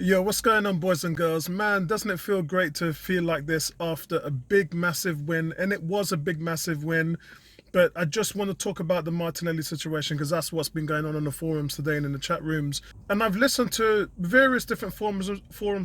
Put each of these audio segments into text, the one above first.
Yo, what's going on, boys and girls? Man, doesn't it feel great to feel like this after a big, massive win? And it was a big, massive win. But I just want to talk about the Martinelli situation because that's what's been going on the forums today and in the chat rooms. And I've listened to various different forums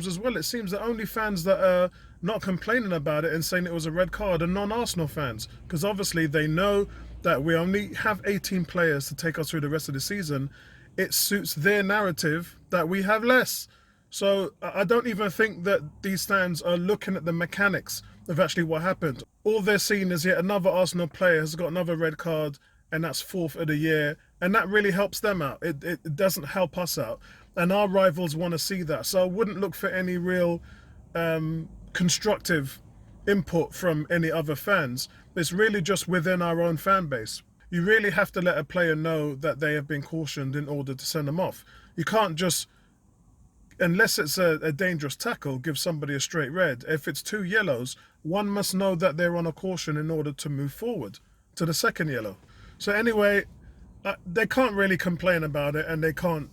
as well. It seems that only fans that are not complaining about it and saying it was a red card are non-Arsenal fans, because obviously they know that we only have 18 players to take us through the rest of the season. It suits their narrative that we have less. So I don't even think that these fans are looking at the mechanics of actually what happened. All they're seeing is yet another Arsenal player has got another red card, and that's fourth of the year, and that really helps them out. It doesn't help us out, and our rivals want to see that. So I wouldn't look for any real constructive input from any other fans. It's really just within our own fan base. You really have to let a player know that they have been cautioned in order to send them off. You can't just, unless it's a dangerous tackle, give somebody a straight red. If it's two yellows, one must know that they're on a caution in order to move forward to the second yellow. So anyway, they can't really complain about it, and they can't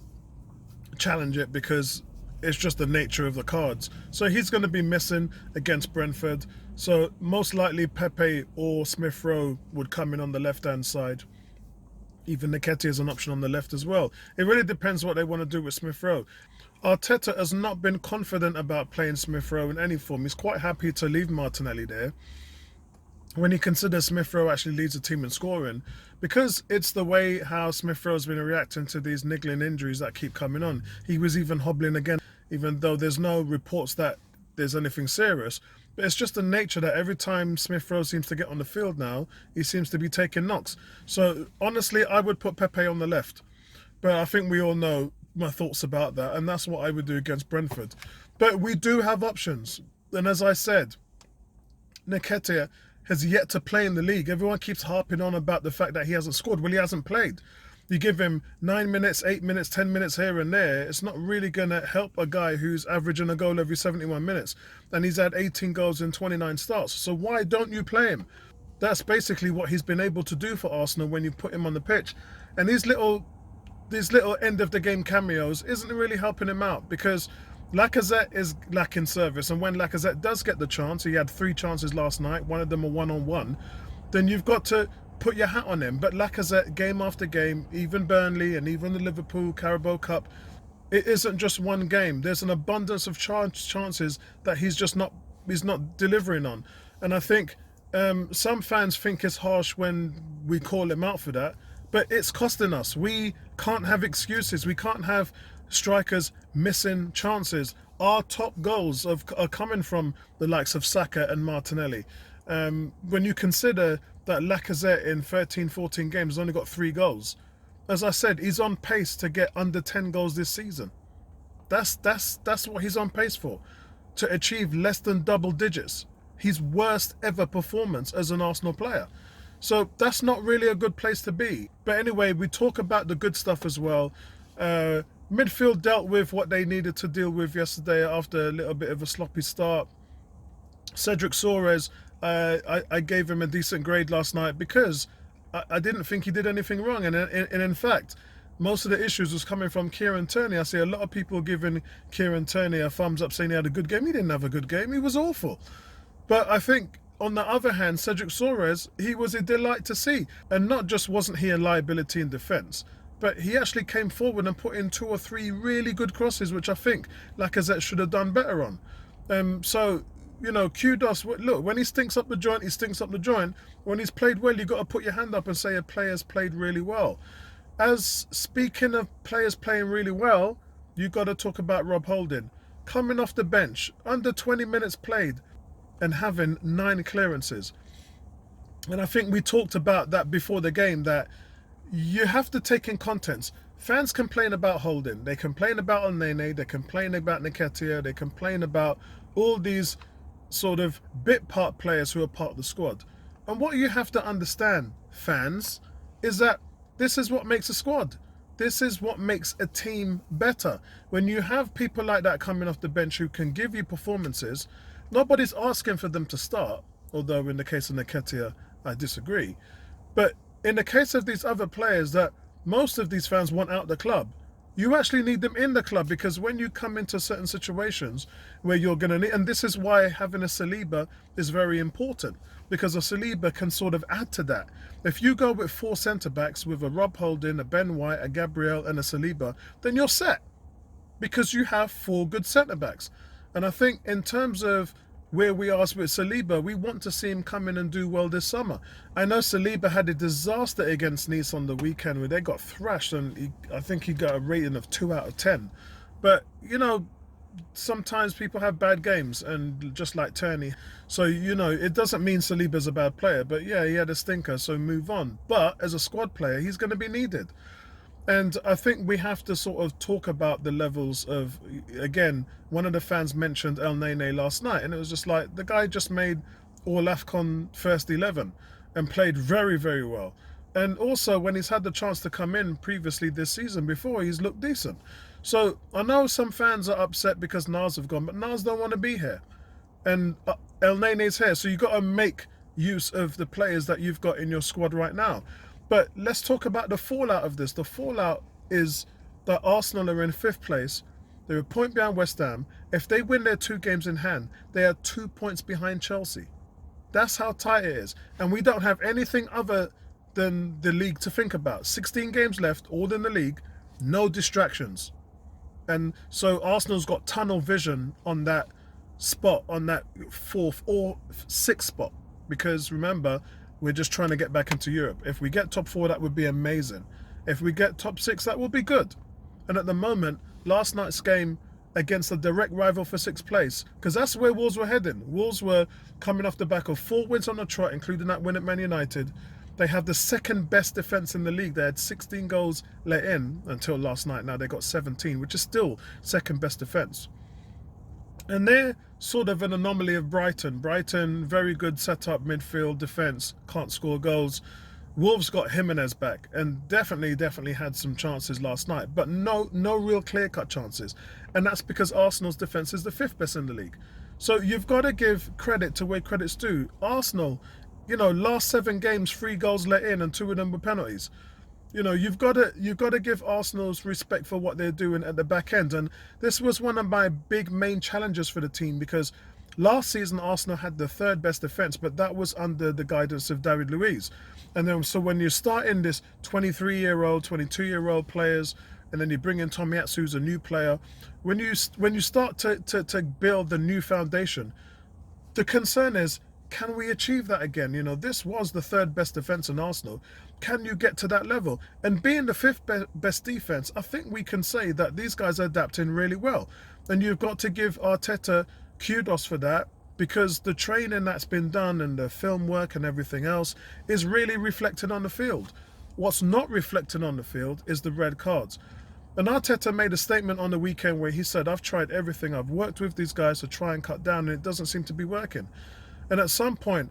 challenge it because it's just the nature of the cards. So he's going to be missing against Brentford. So most likely Pepe or Smith Rowe would come in on the left-hand side. Even Nketiah is an option on the left as well. It really depends what they want to do with Smith Rowe. Arteta has not been confident about playing Smith Rowe in any form. He's quite happy to leave Martinelli there when he considers Smith Rowe actually leads the team in scoring, because it's the way how Smith Rowe's been reacting to these niggling injuries that keep coming on. He was even hobbling again, even though there's no reports that there's anything serious. But it's just the nature that every time Smith Rowe seems to get on the field now, he seems to be taking knocks. So honestly, I would put Pepe on the left. But I think we all know my thoughts about that, and that's what I would do against Brentford. But we do have options. And as I said, Nketiah has yet to play in the league. Everyone keeps harping on about the fact that he hasn't scored. Well, he hasn't played. You give him 9 minutes, 8 minutes, 10 minutes here and there, it's not really going to help a guy who's averaging a goal every 71 minutes. And he's had 18 goals in 29 starts. So why don't you play him? That's basically what he's been able to do for Arsenal when you put him on the pitch. And these little end of the game cameos isn't really helping him out, because Lacazette is lacking service, and when Lacazette does get the chance, he had 3 chances last night, one of them a one-on-one, then you've got to put your hat on him. But Lacazette, game after game, even Burnley and even the Liverpool Carabao Cup, it isn't just one game. There's an abundance of chances that he's not delivering on. And I think some fans think it's harsh when we call him out for that, but it's costing us. We can't have excuses. We can't have strikers missing chances. Our top goals are coming from the likes of Saka and Martinelli. When you consider that Lacazette in 13, 14 games has only got 3 goals. As I said, he's on pace to get under 10 goals this season. That's what he's on pace for, to achieve less than double digits. His worst ever performance as an Arsenal player. So that's not really a good place to be. But anyway, we talk about the good stuff as well. Midfield dealt with what they needed to deal with yesterday after a little bit of a sloppy start. Cedric Soares, I gave him a decent grade last night because I didn't think he did anything wrong. And in fact, most of the issues was coming from Kieran Tierney. I see a lot of people giving Kieran Tierney a thumbs up saying he had a good game. He didn't have a good game. He was awful. But I think, on the other hand, Cedric Soares, he was a delight to see. And not just wasn't he a liability in defence, but he actually came forward and put in 2 or 3 really good crosses, which I think Lacazette should have done better on. So, you know, kudos. Look, when he stinks up the joint, he stinks up the joint. When he's played well, you've got to put your hand up and say a player's played really well. As speaking of players playing really well, you've got to talk about Rob Holding. Coming off the bench, under 20 minutes played, and having 9 clearances. And I think we talked about that before the game, that you have to take in context. Fans complain about Holding, they complain about Elneny, they complain about Nketiah, they complain about all these sort of bit part players who are part of the squad. And what you have to understand, fans, is that this is what makes a squad. This is what makes a team better. When you have people like that coming off the bench who can give you performances, nobody's asking for them to start, although in the case of Nketiah, I disagree. But in the case of these other players that most of these fans want out the club, You actually need them in the club, because when you come into certain situations where you're going to need, and this is why having a Saliba is very important, because a Saliba can sort of add to that. If you go with 4 centre backs with a Rob Holding, a Ben White, a Gabriel, and a Saliba, then you're set, because you have 4 good centre backs. And I think in terms of where we are with Saliba, we want to see him come in and do well this summer. I know Saliba had a disaster against Nice on the weekend where they got thrashed, and I think he got a rating of 2 out of 10. But, you know, sometimes people have bad games, and just like Turney. So, you know, it doesn't mean Saliba's a bad player, but yeah, he had a stinker, so move on. But as a squad player, he's going to be needed. And I think we have to sort of talk about the levels of, again, one of the fans mentioned El Nene last night, and it was just like, the guy just made all AFCON first 11 and played very, very well. And also, when he's had the chance to come in previously this season before, he's looked decent. So I know some fans are upset because Nas have gone, but Nas don't want to be here. And El Nene's here, so you've got to make use of the players that you've got in your squad right now. But let's talk about the fallout of this. The fallout is that Arsenal are in 5th place. They're a point behind West Ham. If they win their 2 games in hand, they are 2 points behind Chelsea. That's how tight it is. And we don't have anything other than the league to think about. 16 games left, all in the league, no distractions. And so Arsenal's got tunnel vision on that spot, on that 4th or 6th spot. Because remember, we're just trying to get back into Europe. If we get top 4, that would be amazing. If we get top 6, that will be good. And at the moment, last night's game against a direct rival for 6th place, because that's where Wolves were heading. Wolves were coming off the back of 4 wins on the trot, including that win at Man United. They have the 2nd best defence in the league. They had 16 goals let in until last night. Now they got 17, which is still 2nd best defence. And they're sort of an anomaly of Brighton. Brighton, very good setup, midfield, defence, can't score goals. Wolves got Jimenez back and definitely had some chances last night, but no real clear-cut chances. And that's because Arsenal's defence is the 5th best in the league. So you've got to give credit to where credit's due. Arsenal, you know, last 7 games, 3 goals let in and 2 of them were penalties. You know, you've got to give Arsenal's respect for what they're doing at the back end. And this was one of my big main challenges for the team, because last season Arsenal had the 3rd best defence, but that was under the guidance of David Luiz. And then so when you start in this 23-year-old, 22-year-old players, and then you bring in Tomiyasu, who's a new player, when you start to build the new foundation, the concern is, can we achieve that again? You know, this was the 3rd best defence in Arsenal. Can you get to that level? And being the 5th best defence, I think we can say that these guys are adapting really well. And you've got to give Arteta kudos for that, because the training that's been done and the film work and everything else is really reflected on the field. What's not reflected on the field is the red cards. And Arteta made a statement on the weekend where he said, I've tried everything. I've worked with these guys to try and cut down, and it doesn't seem to be working. And at some point,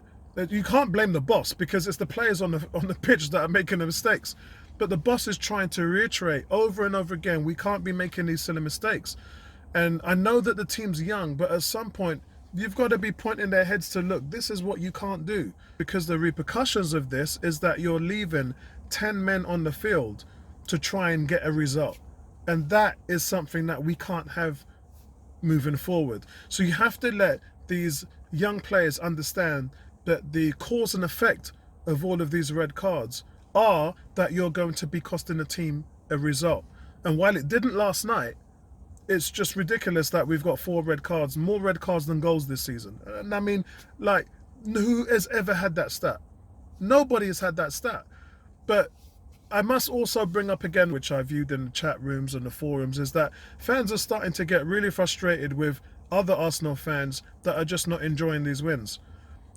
you can't blame the boss, because it's the players on the pitch that are making the mistakes. But the boss is trying to reiterate over and over again, we can't be making these silly mistakes. And I know that the team's young, but at some point, you've got to be pointing their heads to, look, this is what you can't do. Because the repercussions of this is that you're leaving 10 men on the field to try and get a result. And that is something that we can't have moving forward. So you have to let these young players understand that the cause and effect of all of these red cards are that you're going to be costing the team a result. And while it didn't last night, it's just ridiculous that we've got 4 red cards, more red cards than goals this season. And I mean, like, who has ever had that stat? Nobody has had that stat. But I must also bring up again, which I viewed in the chat rooms and the forums, is that fans are starting to get really frustrated with other Arsenal fans that are just not enjoying these wins.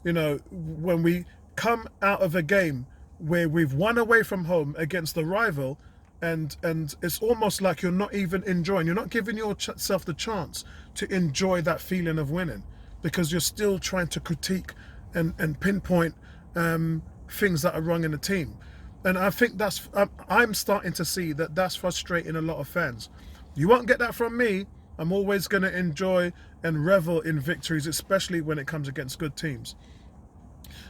You know, when we come out of a game where we've won away from home against the rival, and it's almost like you're not even enjoying, you're not giving yourself the chance to enjoy that feeling of winning, because you're still trying to critique and pinpoint things that are wrong in the team. And I think I'm starting to see that that's frustrating a lot of fans. You won't get that from me. I'm always going to enjoy and revel in victories, especially when it comes against good teams.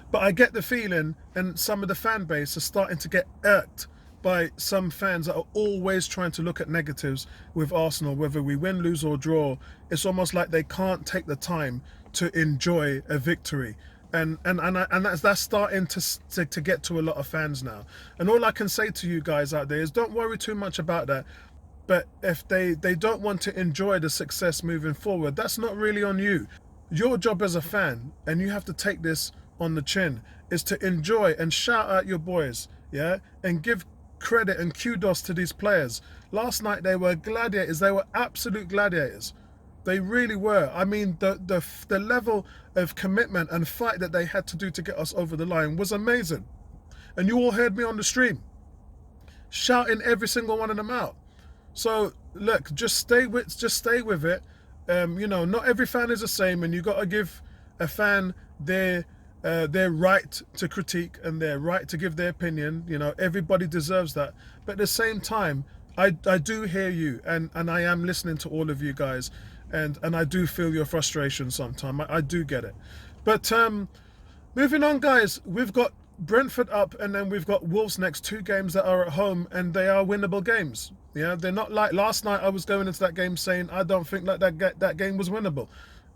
But I get the feeling, and some of the fan base are starting to get irked by some fans that are always trying to look at negatives with Arsenal, whether we win, lose, or draw. It's almost like they can't take the time to enjoy a victory. And that's starting to get to a lot of fans now. And all I can say to you guys out there is don't worry too much about that. But if they don't want to enjoy the success moving forward, that's not really on you. Your job as a fan, and you have to take this on the chin, is to enjoy and shout out your boys, yeah, and give credit and kudos to these players. Last night they were gladiators. They were absolute gladiators. They really were. I mean, the level of commitment and fight that they had to do to get us over the line was amazing. And you all heard me on the stream shouting every single one of them out. So look, just stay with it. You know, not every fan is the same, and you got to give a fan their right to critique and their right to give their opinion. You know, everybody deserves that. But at the same time, I do hear you, and I am listening to all of you guys, and I do feel your frustration sometimes. I do get it. But moving on, guys, we've got Brentford up, and then we've got Wolves next. 2 games that are at home, and they are winnable games. Yeah, they're not like last night. I was going into that game saying I don't think like that game was winnable,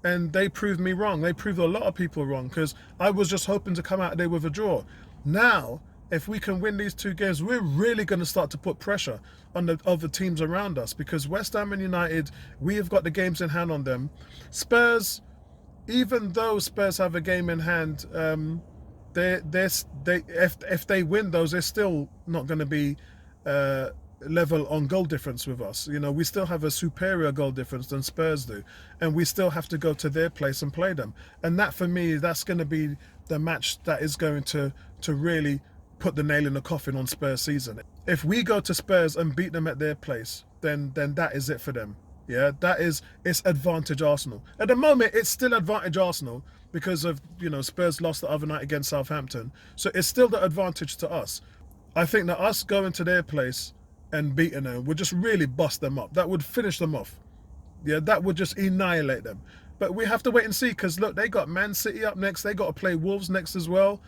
and they proved me wrong. They proved a lot of people wrong, because I was just hoping to come out there with a draw. Now, if we can win these 2 games, we're really going to start to put pressure on the other teams around us, because West Ham and United, we have got the games in hand on them. Spurs, even though Spurs have a game in hand, if they win those, they're still not going to be level on goal difference with us. You know, we still have a superior goal difference than Spurs do, and we still have to go to their place and play them. And that, for me, that's going to be the match that is going to really put the nail in the coffin on Spurs season. If we go to Spurs and beat them at their place, then that is it for them. Yeah, it's advantage Arsenal. At the moment, it's still advantage Arsenal because of, you know, Spurs lost the other night against Southampton. So it's still the advantage to us. I think that us going to their place and beating them would just really bust them up. That would finish them off. Yeah, that would just annihilate them. But we have to wait and see, because look, they got Man City up next. They got to play Wolves next as well.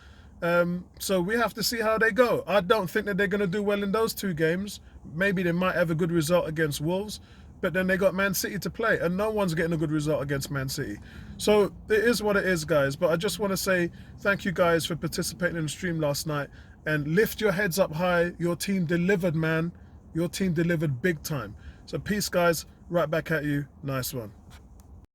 So we have to see how they go. I don't think that they're going to do well in those 2 games. Maybe they might have a good result against Wolves, but then they got Man City to play, and no one's getting a good result against Man City. So it is what it is, guys. But I just want to say thank you guys for participating in the stream last night, and lift your heads up high. Your team delivered, man. Your team delivered big time. So peace, guys. Right back at you. Nice one.